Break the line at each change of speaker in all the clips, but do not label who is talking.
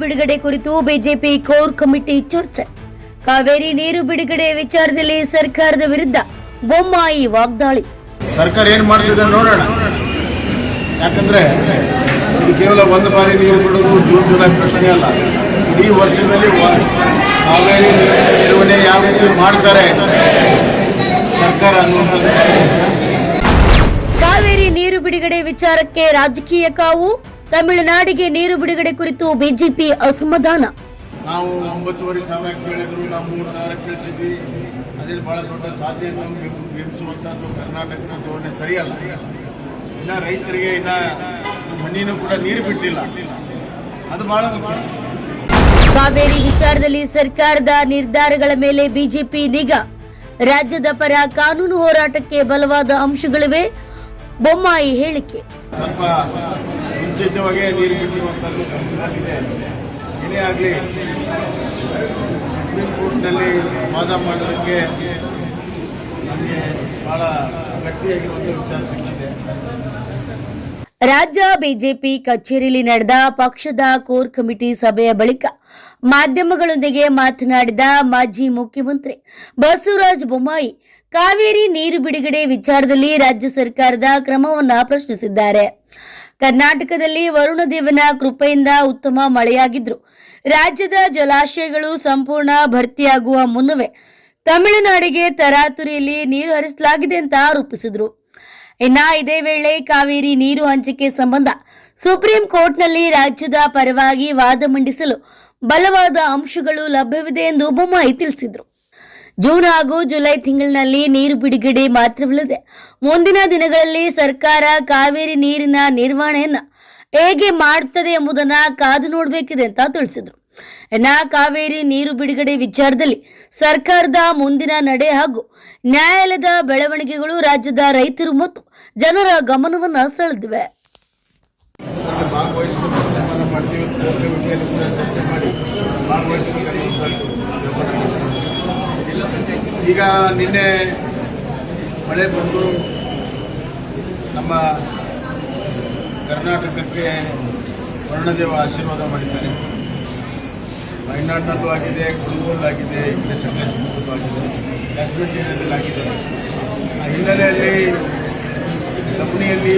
ಬಿಡುಗಡೆ ಕುರಿತು BJP core committee ಚರ್ಚೆ. ಕಾವೇರಿ ನೀರು ಬಿಡುಗಡೆ ವಿಚಾರದಲ್ಲಿ ಸರ್ಕಾರದ ವಿರುದ್ಧ ಬೊಮ್ಮಾಯಿ ವಾಗ್ದಾಳಿ.
ಸರ್ಕಾರ ಏನು ಮಾಡ್ತಿದೆ ನೋಡೋಣ. ಯಾಕಂದ್ರೆ ಇದು ಕೇವಲ ಒಂದು ಬಾರಿ ನೀರು ಬಿಡೋದು ಜೂನ್ ಜುಲೈ ಪ್ರಶ್ನೆ ಅಲ್ಲ. ಇಡೀ ವರ್ಷದಲ್ಲಿ ಕಾವೇರಿ ನಿರ್ವಹಣೆ ಯಾವ ರೀತಿ ಮಾಡ್ತಾರೆ ಸರ್ಕಾರ ಅನ್ನುವಂಥದ್ದು.
ಕಾವೇರಿ ನೀರು ಬಿಡುಗಡೆ ವಿಚಾರಕ್ಕೆ ರಾಜಕೀಯ ಕಾವು. ತಮಿಳುನಾಡಿಗೆ ನೀರು ಬಿಡುಗಡೆ ಕುರಿತು ಬಿಜೆಪಿ ಅಸಮಾಧಾನ.
ನಾವು 9,500 ಕೇಳಿದ್ರು, ನಾವು 3,000 ಕಳಿಸಿದ್ವಿ. ಅದೇ ಬಹಳ ದೊಡ್ಡ ಸಾಧನೆಯನ್ನು ಬಿಂಬಿಸುವಂತದ್ದು ಕರ್ನಾಟಕದ ಧೋರಣೆ ಸರಿಯಲ್ಲ. ಇನ್ನ ರೈತರಿಗೆ ಇನ್ನ ಮಣ್ಣಿನೂ ಕೂಡ ನೀರು ಬಿಟ್ಟಿಲ್ಲ, ಅದು ಬಹಳ ಮುಖ್ಯ.
ಕಾವೇರಿ ವಿಚಾರದಲ್ಲಿ ಸರ್ಕಾರದ ನಿರ್ಧಾರಗಳ ಮೇಲೆ ಬಿಜೆಪಿ ನಿಗಾ. ರಾಜ್ಯದ ಪರ ಕಾನೂನು ಹೋರಾಟಕ್ಕೆ ಬಲವಾದ ಅಂಶಗಳಿವೆ. ಬೊಮ್ಮಾಯಿ ಹೇಳಿಕೆ.
ಸ್ವಲ್ಪ ಮುಂಚಿತವಾಗಿ ನೀರು ಬಿಟ್ಟಿರುವಂಥದ್ದು ಗಮನದಲ್ಲಿದೆ. ಏನೇ ಆಗಲಿ ಸುಪ್ರೀಂ ಕೋರ್ಟ್ನಲ್ಲಿ ವಾದ ಮಾಡೋದಕ್ಕೆ ನಮಗೆ ಬಹಳ ಗಟ್ಟಿಯಾಗಿರುವಂಥ ವಿಚಾರ ಸಿಕ್ಕಿದೆ.
ರಾಜ್ಯ ಬಿಜೆಪಿ ಕಚೇರಿಯಲ್ಲಿ ನಡೆದ ಪಕ್ಷದ ಕೋರ್ ಕಮಿಟಿ ಸಭೆಯ ಬಳಿಕ ಮಾಧ್ಯಮಗಳೊಂದಿಗೆ ಮಾತನಾಡಿದ ಮಾಜಿ ಮುಖ್ಯಮಂತ್ರಿ ಬಸವರಾಜ ಬೊಮ್ಮಾಯಿ ಕಾವೇರಿ ನೀರು ಬಿಡುಗಡೆ ವಿಚಾರದಲ್ಲಿ ರಾಜ್ಯ ಸರ್ಕಾರದ ಕ್ರಮವನ್ನು ಪ್ರಶ್ನಿಸಿದ್ದಾರೆ. ಕರ್ನಾಟಕದಲ್ಲಿ ವರುಣದೇವನ ಕೃಪೆಯಿಂದ ಉತ್ತಮ ಮಳೆಯಾಗಿದ್ರು ರಾಜ್ಯದ ಜಲಾಶಯಗಳು ಸಂಪೂರ್ಣ ಭರ್ತಿಯಾಗುವ ಮುನ್ನವೇ ತಮಿಳುನಾಡಿಗೆ ತರಾತುರಿಯಲ್ಲಿ ನೀರು ಹರಿಸಲಾಗಿದೆ ಅಂತ ಆರೋಪಿಸಿದರು. ಇದೇ ವೇಳೆ ಕಾವೇರಿ ನೀರು ಹಂಚಿಕೆ ಸಂಬಂಧ ಸುಪ್ರೀಂ ಕೋರ್ಟ್ನಲ್ಲಿ ರಾಜ್ಯದ ಪರವಾಗಿ ವಾದ ಮಂಡಿಸಲು ಬಲವಾದ ಅಂಶಗಳು ಲಭ್ಯವಿದೆ ಎಂದು ಬೊಮ್ಮಾಯಿ ತಿಳಿಸಿದರು. ಜೂನ್ ಹಾಗೂ ಜುಲೈ ತಿಂಗಳಿನಲ್ಲಿ ನೀರು ಬಿಡುಗಡೆ ಮಾತ್ರವಲ್ಲದೆ ಮುಂದಿನ ದಿನಗಳಲ್ಲಿ ಸರ್ಕಾರ ಕಾವೇರಿ ನೀರಿನ ನಿರ್ವಹಣೆಯನ್ನ ಹೇಗೆ ಮಾಡುತ್ತದೆ ಎಂಬುದನ್ನು ಕಾದು ನೋಡಬೇಕಿದೆ ಅಂತ ತಿಳಿಸಿದರು. ಕಾವೇರಿ ನೀರು ಬಿಡುಗಡೆ ವಿಚಾರದಲ್ಲಿ ಸರ್ಕಾರದ ಮುಂದಿನ ನಡೆ ಹಾಗೂ ನ್ಯಾಯಾಲಯದ ಬೆಳವಣಿಗೆಗಳು ರಾಜ್ಯದ ರೈತರು ಮತ್ತು ಜನರ ಗಮನವನ್ನು ಸೆಳೆದಿವೆ.
ಈಗ ನಿನ್ನೆ ಮಳೆ ಬಂದು ನಮ್ಮ ಕರ್ನಾಟಕಕ್ಕೆ ವರುಣದೇವ ಆಶೀರ್ವಾದ ಮಾಡಿದ್ದಾರೆ. ವಯನಾಡಿನಲ್ಲೂ ಆಗಿದೆ, ಕೊಡಗಲ್ಲೂ ಈ ಕಡೆ ಸಕಲೇಶಪುರದಲ್ಲೂ ಆಗಿದೆ, ಕಾಶ್ಮೀರ ಏರಿಯಾದಲ್ಲಾಗಿದೆ. ಆ ಹಿನ್ನೆಲೆಯಲ್ಲಿ ಕಬಿನಿಯಲ್ಲಿ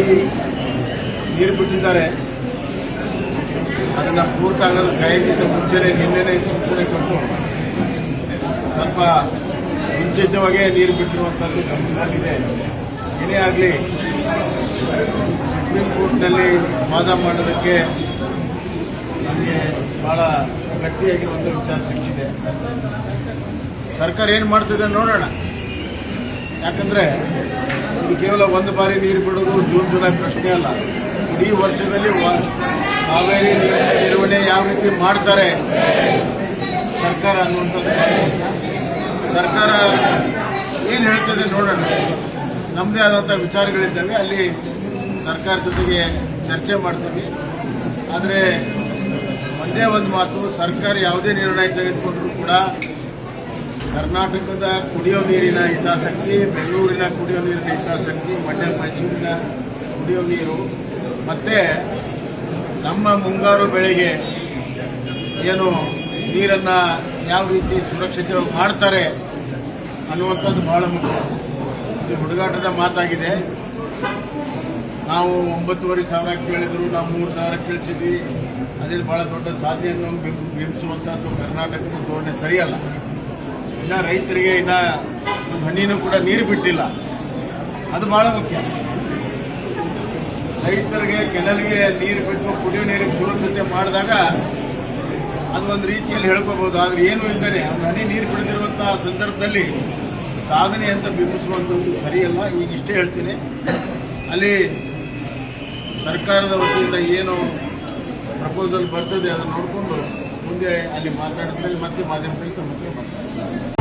ನೀರು ಬಿಟ್ಟಿದ್ದಾರೆ. ಅದನ್ನು ಪೂರ್ತಾಗೋದು ಕಾಯೋಕ್ಕಿಂತ ಮುಂಚೆನೇ ನಿನ್ನೆನೇ ಸೂಚನೆ ಕೊಟ್ಟು ಸ್ವಲ್ಪ ಮುಂಚಿತವಾಗೇ ನೀರು ಬಿಟ್ಟಿರುವಂಥದ್ದು ಗಮನದಲ್ಲಿದೆ. ಏನೇ ಆಗಲಿ ಸುಪ್ರೀಂ ಕೋರ್ಟ್ನಲ್ಲಿ ವಾದ ಮಾಡೋದಕ್ಕೆ ನಮಗೆ ಭಾಳ ಗಟ್ಟಿಯಾಗಿರುವಂಥ ವಿಚಾರ ಸಿಕ್ಕಿದೆ. ಸರ್ಕಾರ ಏನು ಮಾಡ್ತಿದೆ ನೋಡೋಣ. ಯಾಕಂದರೆ ಇದು ಕೇವಲ ಒಂದು ಬಾರಿ ನೀರು ಬಿಡೋದು ಜೂನ್ ಜುಲೈ ಪ್ರಶ್ನೆ ಅಲ್ಲ. ಇಡೀ ವರ್ಷದಲ್ಲಿ ಕಾವೇರಿ ನಿರ್ವಹಣೆ ಯಾವ ರೀತಿ ಮಾಡ್ತಾರೆ ಸರ್ಕಾರ ಅನ್ನುವಂಥದ್ದು. ಸರ್ಕಾರ ಏನು ಹೇಳ್ತದೆ ನೋಡೋಣ. ನಮ್ಮದೇ ಆದಂಥ ವಿಚಾರಗಳಿದ್ದಾವೆ, ಅಲ್ಲಿ ಸರ್ಕಾರ ಜೊತೆಗೆ ಚರ್ಚೆ ಮಾಡ್ತೀವಿ. ಆದರೆ ಒಂದೇ ಒಂದು ಮಾತು, ಸರ್ಕಾರ ಯಾವುದೇ ನಿರ್ಣಯ ತೆಗೆದುಕೊಂಡರೂ ಕೂಡ ಕರ್ನಾಟಕದ ಕುಡಿಯೋ ನೀರಿನ ಹಿತಾಸಕ್ತಿ, ಬೆಂಗಳೂರಿನ ಕುಡಿಯೋ ನೀರಿನ ಹಿತಾಸಕ್ತಿ, ಮಂಡ್ಯ ಮೈಸೂರಿನ ಕುಡಿಯೋ ನೀರು ಮತ್ತು ನಮ್ಮ ಮುಂಗಾರು ಬೆಳೆಗೆ ಏನು ನೀರನ್ನು ಯಾವ ರೀತಿ ಸುರಕ್ಷಿತವಾಗಿ ಮಾಡ್ತಾರೆ ಅನ್ನುವಂಥದ್ದು ಬಹಳ ಮುಖ್ಯ. ಇದು ಹುಡುಗಾಟದ ಮಾತಾಗಿದೆ. ನಾವು 9,500 ಕೇಳಿದ್ರು, ನಾವು 3,000 ಕಳಿಸಿದ್ವಿ. ಅದೇ ಬಹಳ ದೊಡ್ಡ ಸಾಧನೆಯನ್ನು ಬಿಂಬಿಸುವಂತದ್ದು ಕರ್ನಾಟಕದ ಧೋರಣೆ ಸರಿಯಲ್ಲ. ಇನ್ನ ರೈತರಿಗೆ ಇನ್ನ ಮಣ್ಣಿನೂ ಕೂಡ ನೀರು ಬಿಟ್ಟಿಲ್ಲ, ಅದು ಬಹಳ ಮುಖ್ಯ. ರೈತರಿಗೆ ಕೆನಲ್ಗೆ ನೀರು ಬಿಟ್ಟು ಕುಡಿಯೋ ನೀರಿಗೆ ಸುರಕ್ಷತೆ ಮಾಡಿದಾಗ ಅದು ಒಂದು ರೀತಿಯಲ್ಲಿ ಹೇಳ್ಕೋಬಹುದು. ಆದರೆ ಏನೂ ಇಲ್ಲದೆ ಹನಿ ನೀರು ಬಿಡದಿರುವಂತಹ ಸಂದರ್ಭದಲ್ಲಿ ಸಾಧನೆ ಅಂತ ಬಿಂಬಿಸುವಂಥದ್ದು ಸರಿಯಲ್ಲ. ಈಗ ಇಷ್ಟೇ ಹೇಳ್ತೀನಿ, ಅಲ್ಲಿ ಸರ್ಕಾರದ ವತಿಯಿಂದ ಏನು ಪ್ರಪೋಸಲ್ ಬರ್ತದೆ ಅದನ್ನು ನೋಡಿಕೊಂಡು ಮುಂದೆ ಅಲ್ಲಿ ಮಾತಾಡಿದ ಮೇಲೆ ಮತ್ತೆ ಮಾಧ್ಯಮದಲ್ಲಿ ಮತ್ತೆ ಮಾತಾಡ್ತಾರೆ.